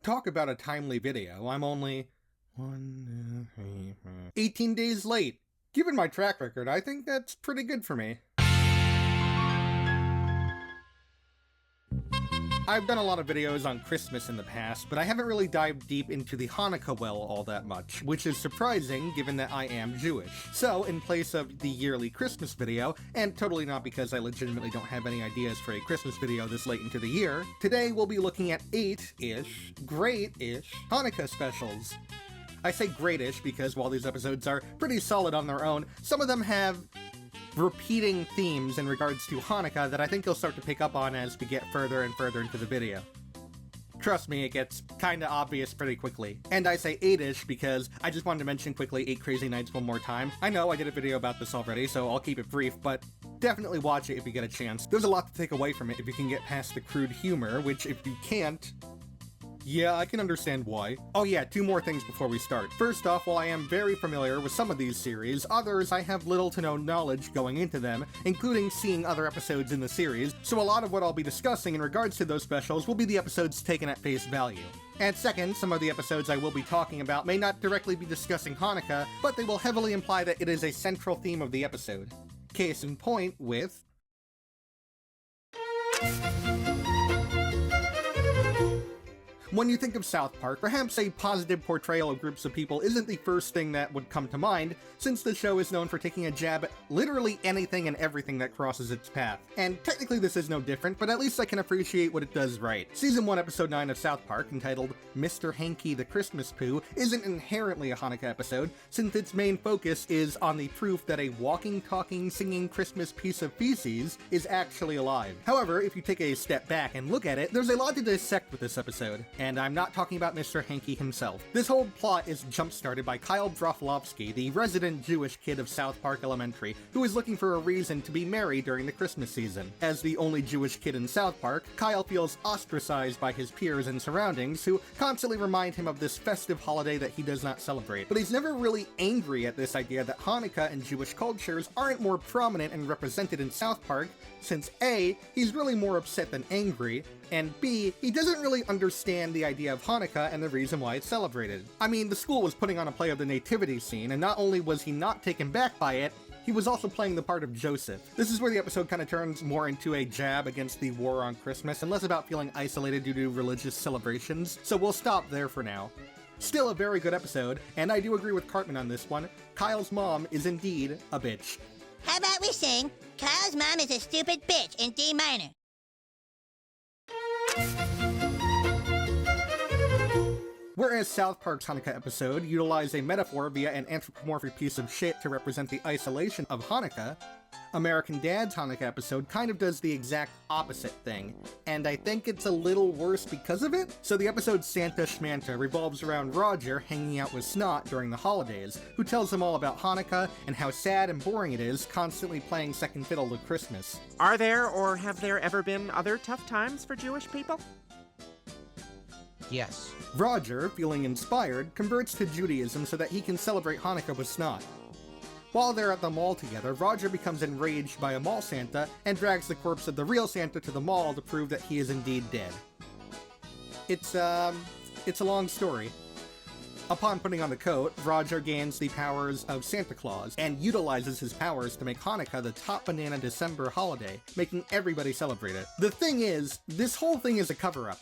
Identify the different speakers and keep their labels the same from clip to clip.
Speaker 1: Talk about a timely video. I'm only 18 days late. Given my track record, I think that's pretty good for me. I've done a lot of videos on Christmas in the past, but I haven't really dived deep into the Hanukkah well all that much, which is surprising given that I am Jewish. So, in place of the yearly Christmas video, and totally not because I legitimately don't have any ideas for a Christmas video this late into the year, today we'll be looking at 8-ish, great-ish Hanukkah specials. I say great-ish because while these episodes are pretty solid on their own, some of them have repeating themes in regards to Hanukkah that I think you'll start to pick up on as we get further and further into the video. Trust me, it gets kinda obvious pretty quickly. And I say 8-ish because I just wanted to mention quickly 8 Crazy Nights one more time. I know I did a video about this already, so I'll keep it brief, but definitely watch it if you get a chance. There's a lot to take away from it if you can get past the crude humor, which if you can't, yeah, I can understand why. Oh yeah, 2 more things before we start. First off, while I am very familiar with some of these series, others I have little to no knowledge going into them, including seeing other episodes in the series, so a lot of what I'll be discussing in regards to those specials will be the episodes taken at face value. And second, some of the episodes I will be talking about may not directly be discussing Hanukkah, but they will heavily imply that it is a central theme of the episode. Case in point with when you think of South Park, perhaps a positive portrayal of groups of people isn't the first thing that would come to mind, since the show is known for taking a jab at literally anything and everything that crosses its path. And technically this is no different, but at least I can appreciate what it does right. Season 1, Episode 9 of South Park, entitled Mr. Hanky the Christmas Poo, isn't inherently a Hanukkah episode, since its main focus is on the proof that a walking, talking, singing Christmas piece of feces is actually alive. However, if you take a step back and look at it, there's a lot to dissect with this episode. And I'm not talking about Mr. Hanky himself. This whole plot is jump-started by Kyle Broflovsky, the resident Jewish kid of South Park Elementary, who is looking for a reason to be merry during the Christmas season. As the only Jewish kid in South Park, Kyle feels ostracized by his peers and surroundings, who constantly remind him of this festive holiday that he does not celebrate. But he's never really angry at this idea that Hanukkah and Jewish cultures aren't more prominent and represented in South Park, since A, he's really more upset than angry, and B, he doesn't really understand the idea of Hanukkah and the reason why it's celebrated. I mean, the school was putting on a play of the nativity scene, and not only was he not taken back by it, he was also playing the part of Joseph. This is where the episode kind of turns more into a jab against the war on Christmas, and less about feeling isolated due to religious celebrations, so we'll stop there for now. Still a very good episode, and I do agree with Cartman on this one. Kyle's mom is indeed a bitch.
Speaker 2: How about we sing, Kyle's mom is a stupid bitch in D minor?
Speaker 1: Whereas South Park's Hanukkah episode utilized a metaphor via an anthropomorphic piece of shit to represent the isolation of Hanukkah, American Dad's Hanukkah episode kind of does the exact opposite thing, and I think it's a little worse because of it. So the episode Santa Schmanta revolves around Roger hanging out with Snot during the holidays, who tells him all about Hanukkah and how sad and boring it is constantly playing second fiddle to Christmas.
Speaker 3: Are there or have there ever been other tough times for Jewish people?
Speaker 4: Yes.
Speaker 1: Roger, feeling inspired, converts to Judaism so that he can celebrate Hanukkah with Snot. While they're at the mall together, Roger becomes enraged by a mall Santa and drags the corpse of the real Santa to the mall to prove that he is indeed dead. It's a long story. Upon putting on the coat, Roger gains the powers of Santa Claus and utilizes his powers to make Hanukkah the top banana December holiday, making everybody celebrate it. The thing is, this whole thing is a cover-up.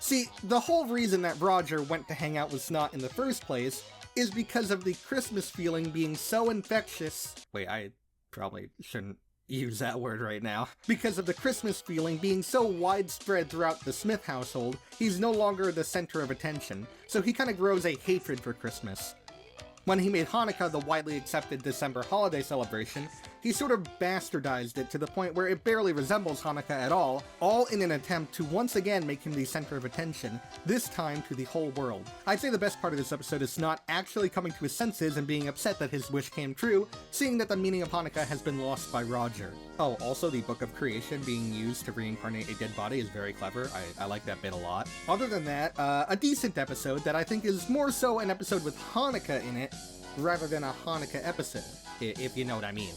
Speaker 1: See, the whole reason that Roger went to hang out with Snot in the first place is because of the Christmas feeling being so infectious. Wait, I probably shouldn't use that word right now. Because of the Christmas feeling being so widespread throughout the Smith household, he's no longer the center of attention, so he kind of grows a hatred for Christmas. When he made Hanukkah the widely accepted December holiday celebration, he sort of bastardized it to the point where it barely resembles Hanukkah at all in an attempt to once again make him the center of attention, this time to the whole world. I'd say the best part of this episode is Snot actually coming to his senses and being upset that his wish came true, seeing that the meaning of Hanukkah has been lost by Roger. Oh, also the Book of Creation being used to reincarnate a dead body is very clever. I like that bit a lot. Other than that, a decent episode that I think is more so an episode with Hanukkah in it, rather than a Hanukkah episode, if you know what I mean.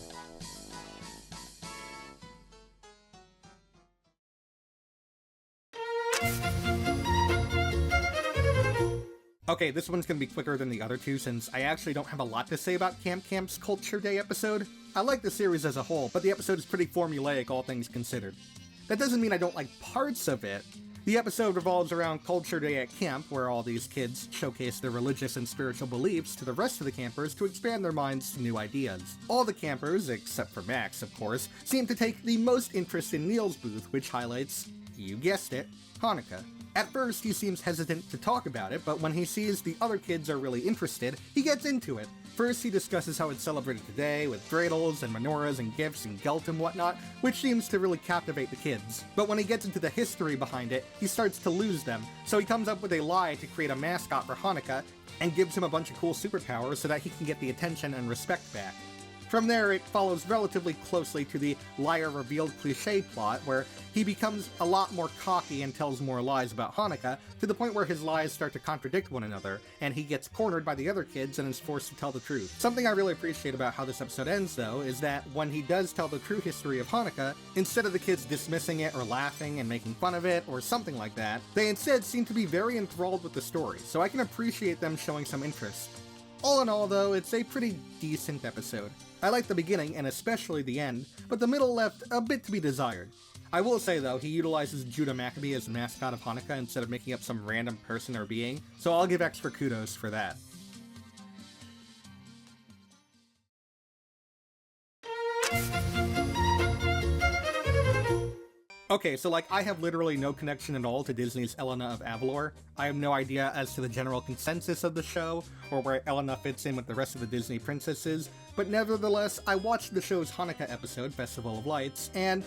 Speaker 1: Okay, this one's gonna be quicker than the other two since I actually don't have a lot to say about Camp Camp's Culture Day episode. I like the series as a whole, but the episode is pretty formulaic, all things considered. That doesn't mean I don't like parts of it. The episode revolves around Culture Day at camp, where all these kids showcase their religious and spiritual beliefs to the rest of the campers to expand their minds to new ideas. All the campers, except for Max, of course, seem to take the most interest in Neil's booth, which highlights, you guessed it, Hanukkah. At first, he seems hesitant to talk about it, but when he sees the other kids are really interested, he gets into it. First, he discusses how it's celebrated today, with dreidels and menorahs and gifts and gelt and whatnot, which seems to really captivate the kids. But when he gets into the history behind it, he starts to lose them, so he comes up with a lie to create a mascot for Hanukkah, and gives him a bunch of cool superpowers so that he can get the attention and respect back. From there, it follows relatively closely to the liar revealed cliché plot, where he becomes a lot more cocky and tells more lies about Hanukkah, to the point where his lies start to contradict one another, and he gets cornered by the other kids and is forced to tell the truth. Something I really appreciate about how this episode ends, though, is that when he does tell the true history of Hanukkah, instead of the kids dismissing it or laughing and making fun of it or something like that, they instead seem to be very enthralled with the story, so I can appreciate them showing some interest. All in all, though, it's a pretty decent episode. I like the beginning, and especially the end, but the middle left a bit to be desired. I will say, though, he utilizes Judah Maccabee as the mascot of Hanukkah instead of making up some random person or being, so I'll give extra kudos for that. Okay, so I have literally no connection at all to Disney's Elena of Avalor. I have no idea as to the general consensus of the show, or where Elena fits in with the rest of the Disney princesses, but nevertheless, I watched the show's Hanukkah episode, Festival of Lights, and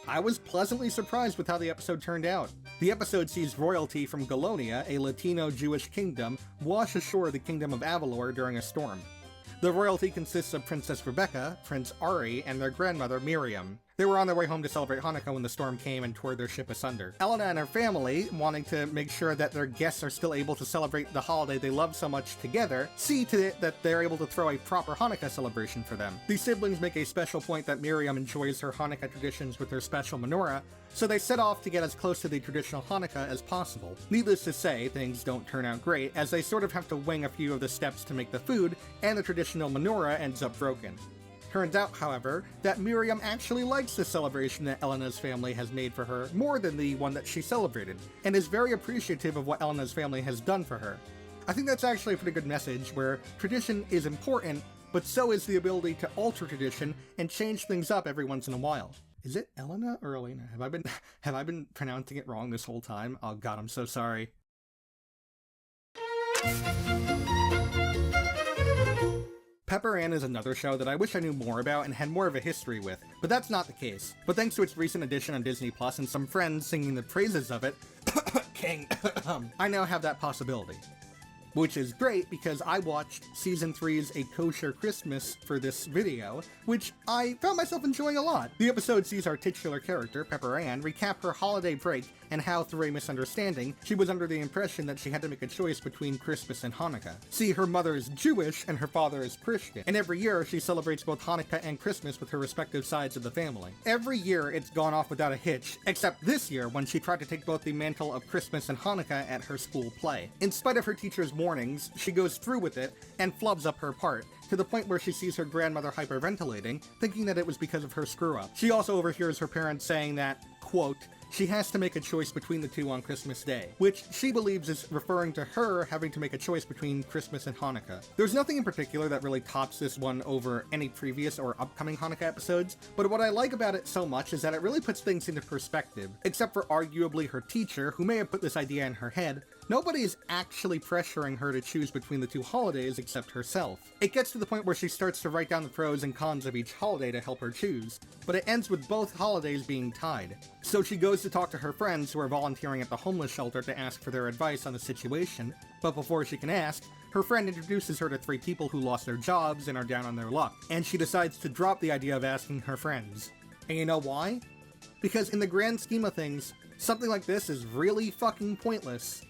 Speaker 1: I was pleasantly surprised with how the episode turned out. The episode sees royalty from Galonia, a Latino Jewish kingdom, wash ashore the kingdom of Avalor during a storm. The royalty consists of Princess Rebecca, Prince Ari, and their grandmother Miriam. They were on their way home to celebrate Hanukkah when the storm came and tore their ship asunder. Elena and her family, wanting to make sure that their guests are still able to celebrate the holiday they love so much together, see to it that they're able to throw a proper Hanukkah celebration for them. The siblings make a special point that Miriam enjoys her Hanukkah traditions with her special menorah, so they set off to get as close to the traditional Hanukkah as possible. Needless to say, things don't turn out great, as they sort of have to wing a few of the steps to make the food, and the traditional menorah ends up broken. Turns out, however, that Miriam actually likes the celebration that Elena's family has made for her more than the one that she celebrated, and is very appreciative of what Elena's family has done for her. I think that's actually a pretty good message, where tradition is important, but so is the ability to alter tradition and change things up every once in a while. Is it Elena or Elena? Have I been pronouncing it wrong this whole time? Oh god, I'm so sorry. Pepper Ann is another show that I wish I knew more about and had more of a history with, but that's not the case. But thanks to its recent addition on Disney Plus and some friends singing the praises of it, King, I now have that possibility. Which is great because I watched Season 3's A Kosher Christmas for this video, which I found myself enjoying a lot. The episode sees our titular character, Pepper Ann, recap her holiday break and how, through a misunderstanding, she was under the impression that she had to make a choice between Christmas and Hanukkah. See, her mother is Jewish and her father is Christian, and every year she celebrates both Hanukkah and Christmas with her respective sides of the family. Every year it's gone off without a hitch, except this year when she tried to take both the mantle of Christmas and Hanukkah at her school play. In spite of her teacher's warnings, she goes through with it and flubs up her part, to the point where she sees her grandmother hyperventilating, thinking that it was because of her screw-up. She also overhears her parents saying that, quote, she has to make a choice between the two on Christmas Day, which she believes is referring to her having to make a choice between Christmas and Hanukkah. There's nothing in particular that really tops this one over any previous or upcoming Hanukkah episodes, but what I like about it so much is that it really puts things into perspective. Except for arguably her teacher, who may have put this idea in her head, nobody is actually pressuring her to choose between the two holidays except herself. It gets to the point where she starts to write down the pros and cons of each holiday to help her choose, but it ends with both holidays being tied. So she goes to talk to her friends who are volunteering at the homeless shelter to ask for their advice on the situation, but before she can ask, her friend introduces her to 3 people who lost their jobs and are down on their luck, and she decides to drop the idea of asking her friends. And you know why? Because in the grand scheme of things, something like this is really fucking pointless.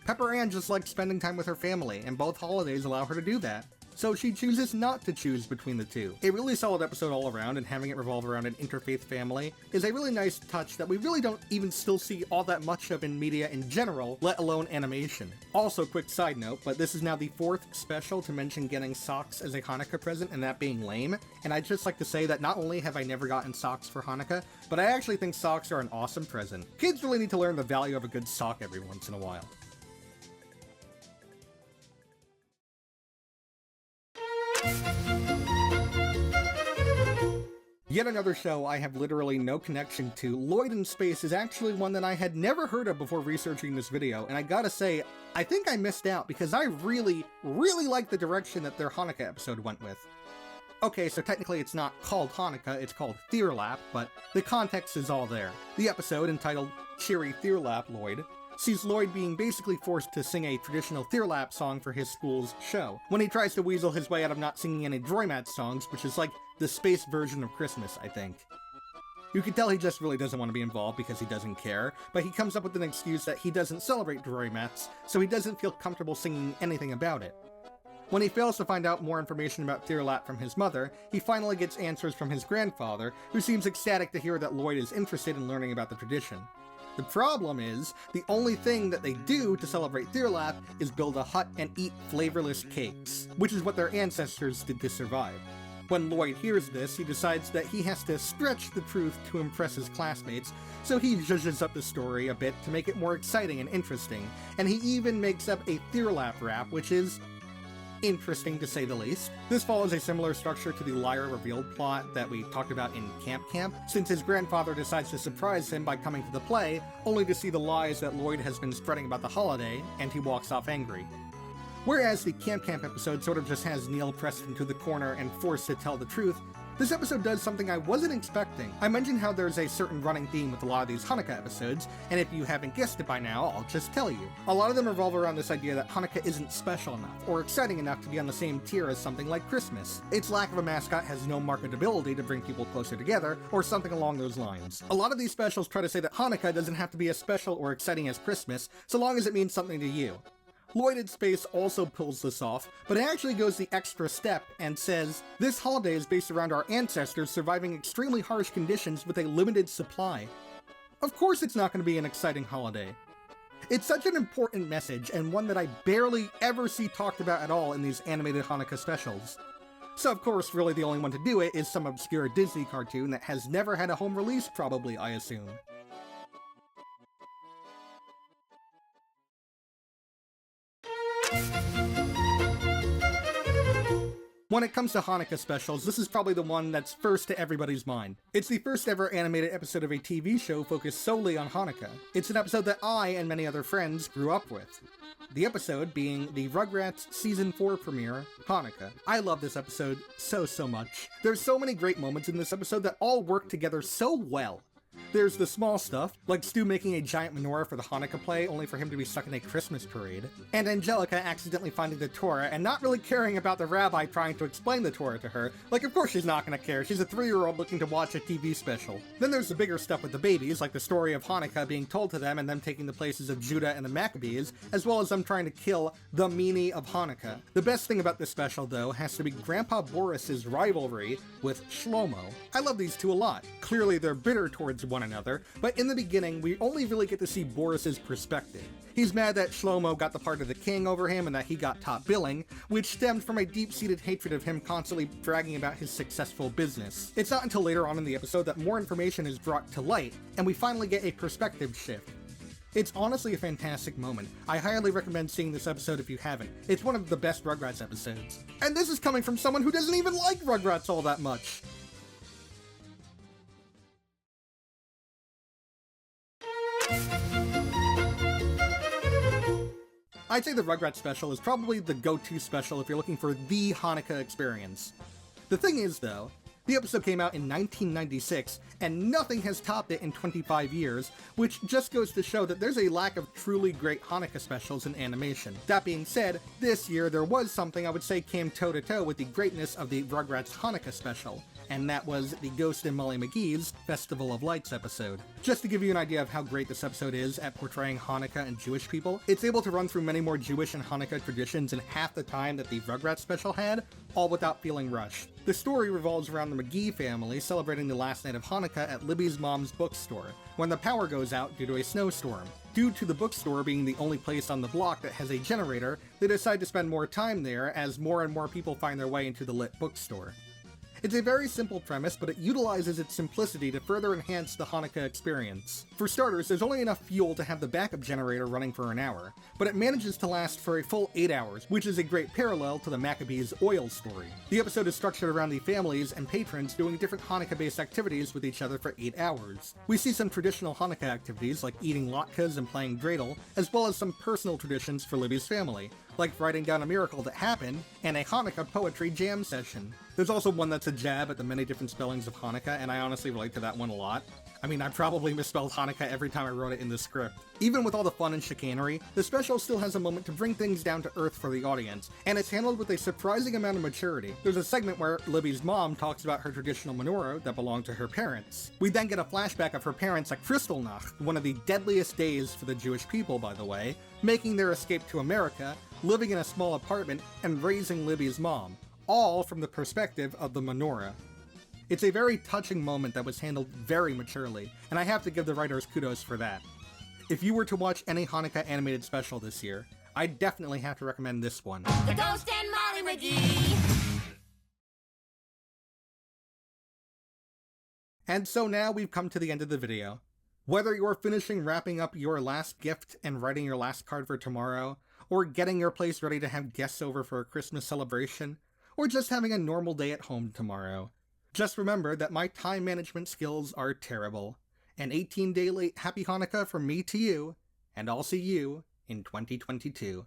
Speaker 1: Pepper Ann just likes spending time with her family, and both holidays allow her to do that. so she chooses not to choose between the two. A really solid episode all around, and having it revolve around an interfaith family is a really nice touch that we really don't even still see all that much of in media in general, let alone animation. Also, quick side note, but this is now the 4th special to mention getting socks as a Hanukkah present and that being lame, and I'd just like to say that not only have I never gotten socks for Hanukkah, but I actually think socks are an awesome present. Kids really need to learn the value of a good sock every once in a while. Yet another show I have literally no connection to, Lloyd in Space, is actually one that I had never heard of before researching this video, and I gotta say, I think I missed out because I really like the direction that their Hanukkah episode went with. Okay, so technically it's not called Hanukkah, it's called Thirlap, but the context is all there. The episode, entitled Cheery Thirlap Lloyd, sees Lloyd being basically forced to sing a traditional Thirlap song for his school's show, when he tries to weasel his way out of not singing any Droymat songs, which is like the space version of Christmas, I think. You can tell he just really doesn't want to be involved because he doesn't care, but he comes up with an excuse that he doesn't celebrate Droymats, so he doesn't feel comfortable singing anything about it. When he fails to find out more information about Thirlap from his mother, he finally gets answers from his grandfather, who seems ecstatic to hear that Lloyd is interested in learning about the tradition. The problem is, the only thing that they do to celebrate Thirlap is build a hut and eat flavorless cakes, which is what their ancestors did to survive. When Lloyd hears this, he decides that he has to stretch the truth to impress his classmates, so he zhuzhes up the story a bit to make it more exciting and interesting, and he even makes up a Thirlap rap, which is interesting to say the least. This follows a similar structure to the Liar Revealed plot that we talked about in Camp, since his grandfather decides to surprise him by coming to the play, only to see the lies that Lloyd has been spreading about the holiday, and he walks off angry. Whereas the Camp episode sort of just has Neil pressed into the corner and forced to tell the truth, this episode does something I wasn't expecting. I mentioned how there's a certain running theme with a lot of these Hanukkah episodes, and if you haven't guessed it by now, I'll just tell you. A lot of them revolve around this idea that Hanukkah isn't special enough, or exciting enough to be on the same tier as something like Christmas. Its lack of a mascot has no marketability to bring people closer together, or something along those lines. A lot of these specials try to say that Hanukkah doesn't have to be as special or exciting as Christmas, so long as it means something to you. Lloyd in Space also pulls this off, but it actually goes the extra step and says, this holiday is based around our ancestors surviving extremely harsh conditions with a limited supply. Of course it's not going to be an exciting holiday. It's such an important message, and one that I barely ever see talked about at all in these animated Hanukkah specials. So of course, really the only one to do it is some obscure Disney cartoon that has never had a home release probably, I assume. When it comes to Hanukkah specials, this is probably the one that's first to everybody's mind. It's the first ever animated episode of a TV show focused solely on Hanukkah. It's an episode that I and many other friends grew up with. The episode being the Rugrats Season 4 premiere, Hanukkah. I love this episode so much. There's so many great moments in this episode that all work together so well. There's the small stuff, like Stu making a giant menorah for the Hanukkah play, only for him to be stuck in a Christmas parade, and Angelica accidentally finding the Torah and not really caring about the rabbi trying to explain the Torah to her. Like, of course she's not gonna care, she's a 3-year-old looking to watch a TV special. Then there's the bigger stuff with the babies, like the story of Hanukkah being told to them and them taking the places of Judah and the Maccabees, as well as them trying to kill the meanie of Hanukkah. The best thing about this special, though, has to be Grandpa Boris's rivalry with Shlomo. I love these two a lot. Clearly they're bitter towards one another, but in the beginning, we only really get to see Boris's perspective. He's mad that Shlomo got the part of the king over him and that he got top billing, which stemmed from a deep-seated hatred of him constantly bragging about his successful business. It's not until later on in the episode that more information is brought to light, and we finally get a perspective shift. It's honestly a fantastic moment. I highly recommend seeing this episode if you haven't. It's one of the best Rugrats episodes. And this is coming from someone who doesn't even like Rugrats all that much! I'd say the Rugrats Special is probably the go-to special if you're looking for the Hanukkah experience. The thing is, though, the episode came out in 1996, and nothing has topped it in 25 years, which just goes to show that there's a lack of truly great Hanukkah specials in animation. That being said, this year there was something I would say came toe-to-toe with the greatness of the Rugrats Hanukkah special, and that was the Ghost and Molly Mcgee's Festival of Lights episode. Just to give you an idea of how great this episode is at portraying Hanukkah and Jewish people, it's able to run through many more Jewish and Hanukkah traditions in half the time that the Rugrats Special had, all without feeling rushed. The story revolves around the Mcgee family celebrating the last night of Hanukkah at Libby's mom's bookstore, when the power goes out due to a snowstorm. Due to the bookstore being the only place on the block that has a generator, they decide to spend more time there as more and more people find their way into the lit bookstore. It's a very simple premise, but it utilizes its simplicity to further enhance the Hanukkah experience. For starters, there's only enough fuel to have the backup generator running for an hour, but it manages to last for a full 8 hours, which is a great parallel to the Maccabees oil story. The episode is structured around the families and patrons doing different Hanukkah-based activities with each other for 8 hours. We see some traditional Hanukkah activities like eating latkes and playing dreidel, as well as some personal traditions for Libby's family, like writing down a miracle that happened, and a Hanukkah poetry jam session. There's also one that's a jab at the many different spellings of Hanukkah, and I honestly relate to that one a lot. I mean, I probably misspelled Hanukkah every time I wrote it in the script. Even with all the fun and chicanery, the special still has a moment to bring things down to earth for the audience, and it's handled with a surprising amount of maturity. There's a segment where Libby's mom talks about her traditional menorah that belonged to her parents. We then get a flashback of her parents at Kristallnacht, one of the deadliest days for the Jewish people, by the way, making their escape to America, living in a small apartment, and raising Libby's mom, all from the perspective of the menorah. It's a very touching moment that was handled very maturely, and I have to give the writers kudos for that. If you were to watch any Hanukkah animated special this year, I definitely have to recommend this one.
Speaker 4: The Ghost and Molly Mcgee!
Speaker 1: And so now we've come to the end of the video. Whether you're finishing wrapping up your last gift and writing your last card for tomorrow, or getting your place ready to have guests over for a Christmas celebration, or just having a normal day at home tomorrow, just remember that my time management skills are terrible. An 18-day late Happy Hanukkah from me to you, and I'll see you in 2022.